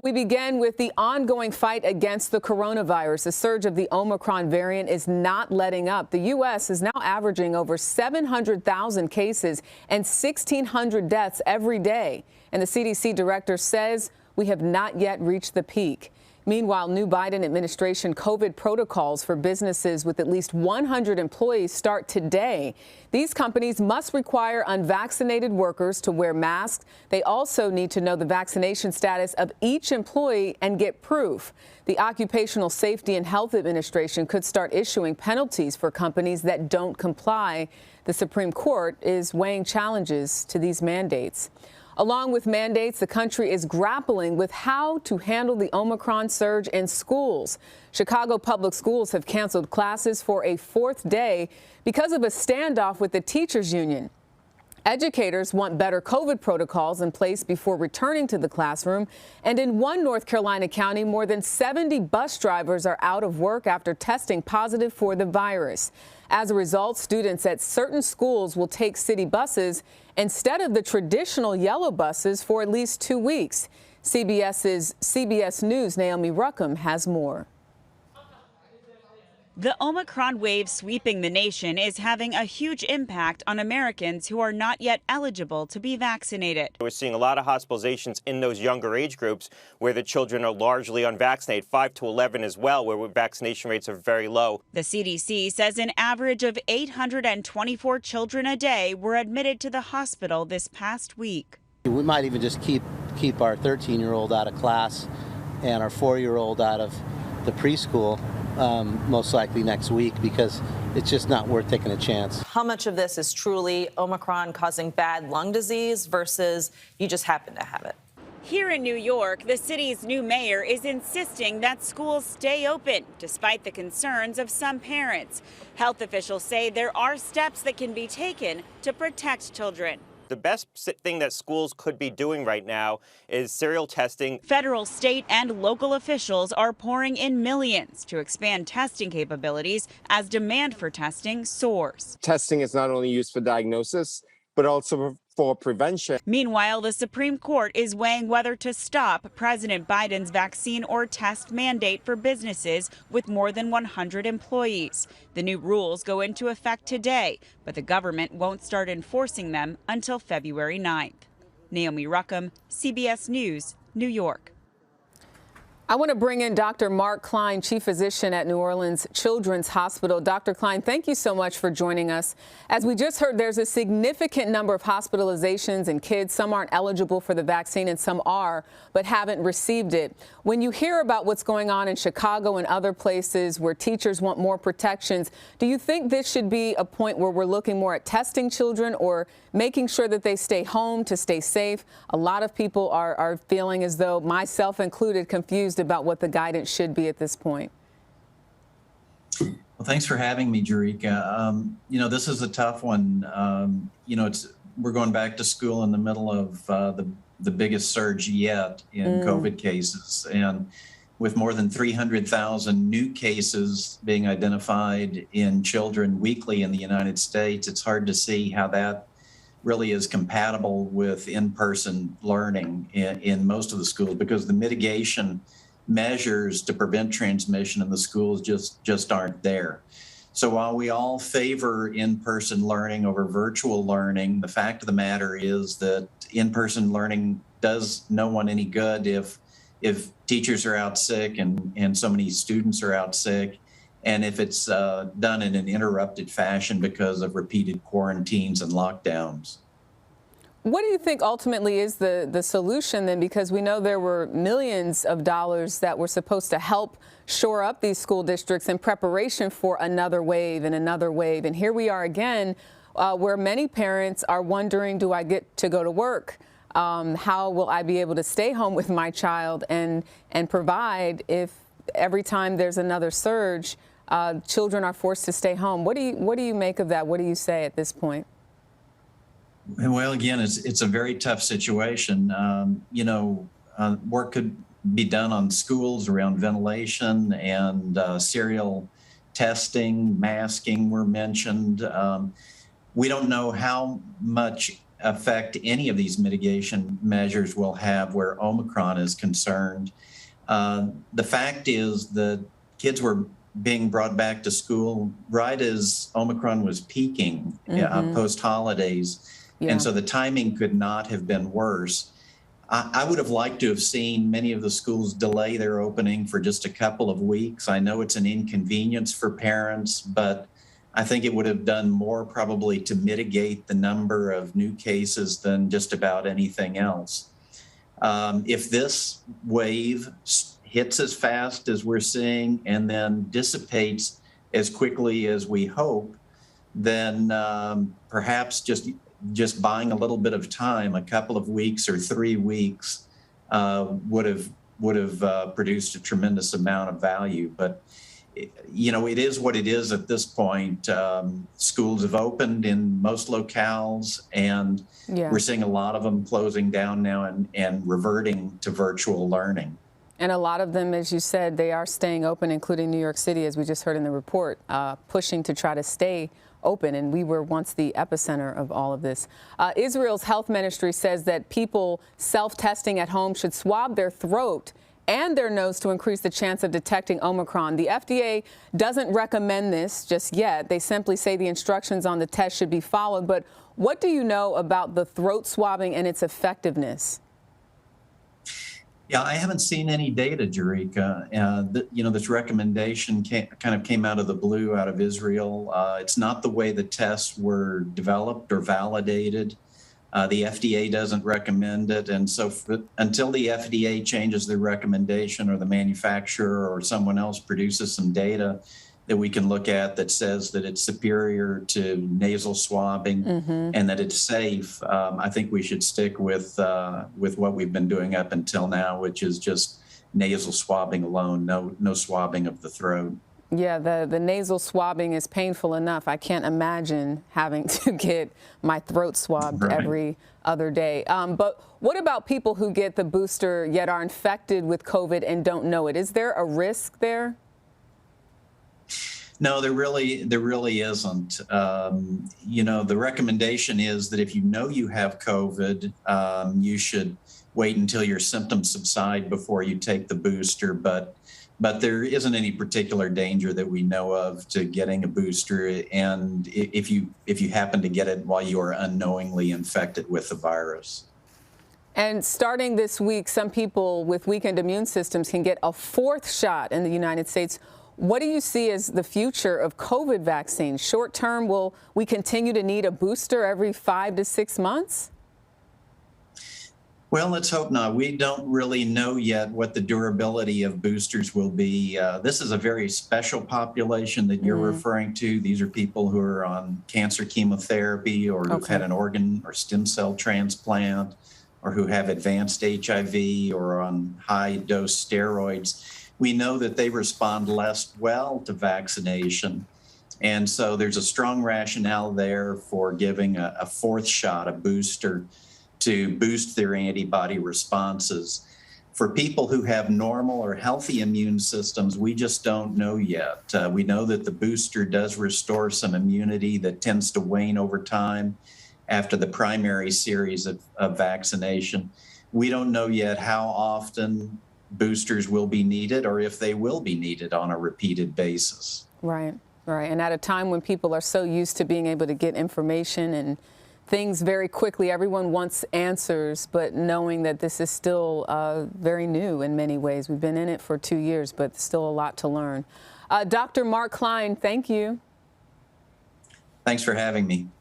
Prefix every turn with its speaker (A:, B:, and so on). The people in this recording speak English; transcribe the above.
A: We begin with the ongoing fight against the coronavirus. The surge of the Omicron variant is not letting up. The U.S. is now averaging over 700,000 cases and 1,600 deaths every day. And the CDC director says we have not yet reached the peak. Meanwhile, new Biden administration COVID protocols for businesses with at least 100 employees start today. These companies must require unvaccinated workers to wear masks. They also need to know the vaccination status of each employee and get proof. The Occupational Safety and Health Administration could start issuing penalties for companies that don't comply. The Supreme Court is weighing challenges to these mandates. Along with mandates, the country is grappling with how to handle the Omicron surge in schools. Chicago public schools have canceled classes for a fourth day because of a standoff with the teachers union. Educators want better COVID protocols in place before returning to the classroom. And in one North Carolina county, more than 70 bus drivers are out of work after testing positive for the virus. As a result, students at certain schools will take city buses instead of the traditional yellow buses for at least 2 weeks. CBS News Naomi Ruchim has more.
B: The Omicron wave sweeping the nation is having a huge impact on Americans who are not yet eligible to be vaccinated.
C: We're seeing a lot of hospitalizations in those younger age groups where the children are largely unvaccinated, 5 to 11 as well, where vaccination rates are very low.
B: The CDC says an average of 824 children a day were admitted to the hospital this past week.
D: We might even just keep our 13-year-old out of class and our 4-year-old out of the preschool. Most likely next week, because it's just not worth taking a chance.
E: How much of this is truly Omicron causing bad lung disease versus you just happen to have it?
B: Here in New York, the city's new mayor is insisting that schools stay open, despite the concerns of some parents. Health officials say there are steps that can be taken to protect children.
C: The best thing that schools could be doing right now is serial testing.
B: Federal, state, and local officials are pouring in millions to expand testing capabilities as demand for testing soars.
F: Testing is not only used for diagnosis, but also for prevention.
B: Meanwhile, the Supreme Court is weighing whether to stop President Biden's vaccine or test mandate for businesses with more than 100 employees. The new rules go into effect today, but the government won't start enforcing them until February 9th. Naomi Ruchim, CBS News, New York.
A: I want to bring in Dr. Mark Kline, chief physician at New Orleans Children's Hospital. Dr. Kline, thank you so much for joining us. As we just heard, there's a significant number of hospitalizations in kids. Some aren't eligible for the vaccine and some are, but haven't received it. When you hear about what's going on in Chicago and other places where teachers want more protections, do you think this should be a point where we're looking more at testing children or making sure that they stay home to stay safe? A lot of people are feeling as though, myself included, confused about what the guidance should be at this point.
G: Well, thanks for having me, Jerika. This is a tough one. We're going back to school in the middle of the biggest surge yet in COVID cases. And with more than 300,000 new cases being identified in children weekly in the United States, it's hard to see how that really is compatible with in-person learning in most of the schools, because the mitigation measures to prevent transmission in the schools just aren't there. So while we all favor in-person learning over virtual learning, the fact of the matter is that in-person learning does no one any good if teachers are out sick and so many students are out sick, and if it's done in an interrupted fashion because of repeated quarantines and lockdowns.
A: What do you think ultimately is the solution then? Because we know there were millions of dollars that were supposed to help shore up these school districts in preparation for another wave and another wave. And here we are again, where many parents are wondering, do I get to go to work? How will I be able to stay home with my child and provide if every time there's another surge, children are forced to stay home? What do you make of that? What do you say at this point?
G: Well, again, it's a very tough situation. Work could be done on schools around ventilation and serial testing, masking were mentioned. We don't know how much effect any of these mitigation measures will have where Omicron is concerned. The fact is that kids were being brought back to school right as Omicron was peaking post-holidays.
A: Yeah.
G: And so the timing could not have been worse. I would have liked to have seen many of the schools delay their opening for just a couple of weeks. I know it's an inconvenience for parents, but I think it would have done more probably to mitigate the number of new cases than just about anything else. If this wave hits as fast as we're seeing and then dissipates as quickly as we hope, then perhaps just buying a little bit of time, a couple of weeks or 3 weeks, would have produced a tremendous amount of value. But you know, it is what it is at this point. Schools have opened in most locales, and we're seeing a lot of them closing down now and reverting to virtual learning.
A: And a lot of them, as you said, they are staying open, including New York City, as we just heard in the report, pushing to try to stay open. And we were once the epicenter of all of this. Israel's health ministry says that people self-testing at home should swab their throat and their nose to increase the chance of detecting Omicron. The FDA doesn't recommend this just yet. They simply say the instructions on the test should be followed. But what do you know about the throat swabbing and its effectiveness?
G: Yeah, I haven't seen any data, Jerika. You know, this recommendation kind of came out of the blue out of Israel. It's not the way the tests were developed or validated. The FDA doesn't recommend it. And so until the FDA changes their recommendation, or the manufacturer or someone else produces some data that we can look at that says that it's superior to nasal swabbing and that it's safe, I think we should stick with what we've been doing up until now, which is just nasal swabbing alone, no swabbing of the throat.
A: Yeah, the nasal swabbing is painful enough. I can't imagine having to get my throat swabbed every other day. But what about people who get the booster yet are infected with COVID and don't know it? Is there a risk there?
G: No, there really isn't. You know, the recommendation is that if you know you have COVID, you should wait until your symptoms subside before you take the booster. But there isn't any particular danger that we know of to getting a booster. And if you happen to get it while you are unknowingly infected with the virus.
A: And starting this week, some people with weakened immune systems can get a fourth shot in the United States. What do you see as the future of COVID vaccines? Short term, will we continue to need a booster every 5 to 6 months?
G: Well, let's hope not. We don't really know yet what the durability of boosters will be. This is a very special population that you're referring to. These are people who are on cancer chemotherapy, or who've had an organ or stem cell transplant, or who have advanced HIV, or on high-dose steroids. We know that they respond less well to vaccination. And so there's a strong rationale there for giving a fourth shot, a booster, to boost their antibody responses. For people who have normal or healthy immune systems, we just don't know yet. We know that the booster does restore some immunity that tends to wane over time after the primary series of vaccination. We don't know yet how often boosters will be needed, or if they will be needed on a repeated basis.
A: Right. And at a time when people are so used to being able to get information and things very quickly, everyone wants answers, but knowing that this is still very new in many ways. We've been in it for 2 years, but still a lot to learn. Dr. Mark Kline, thank you.
G: Thanks for having me.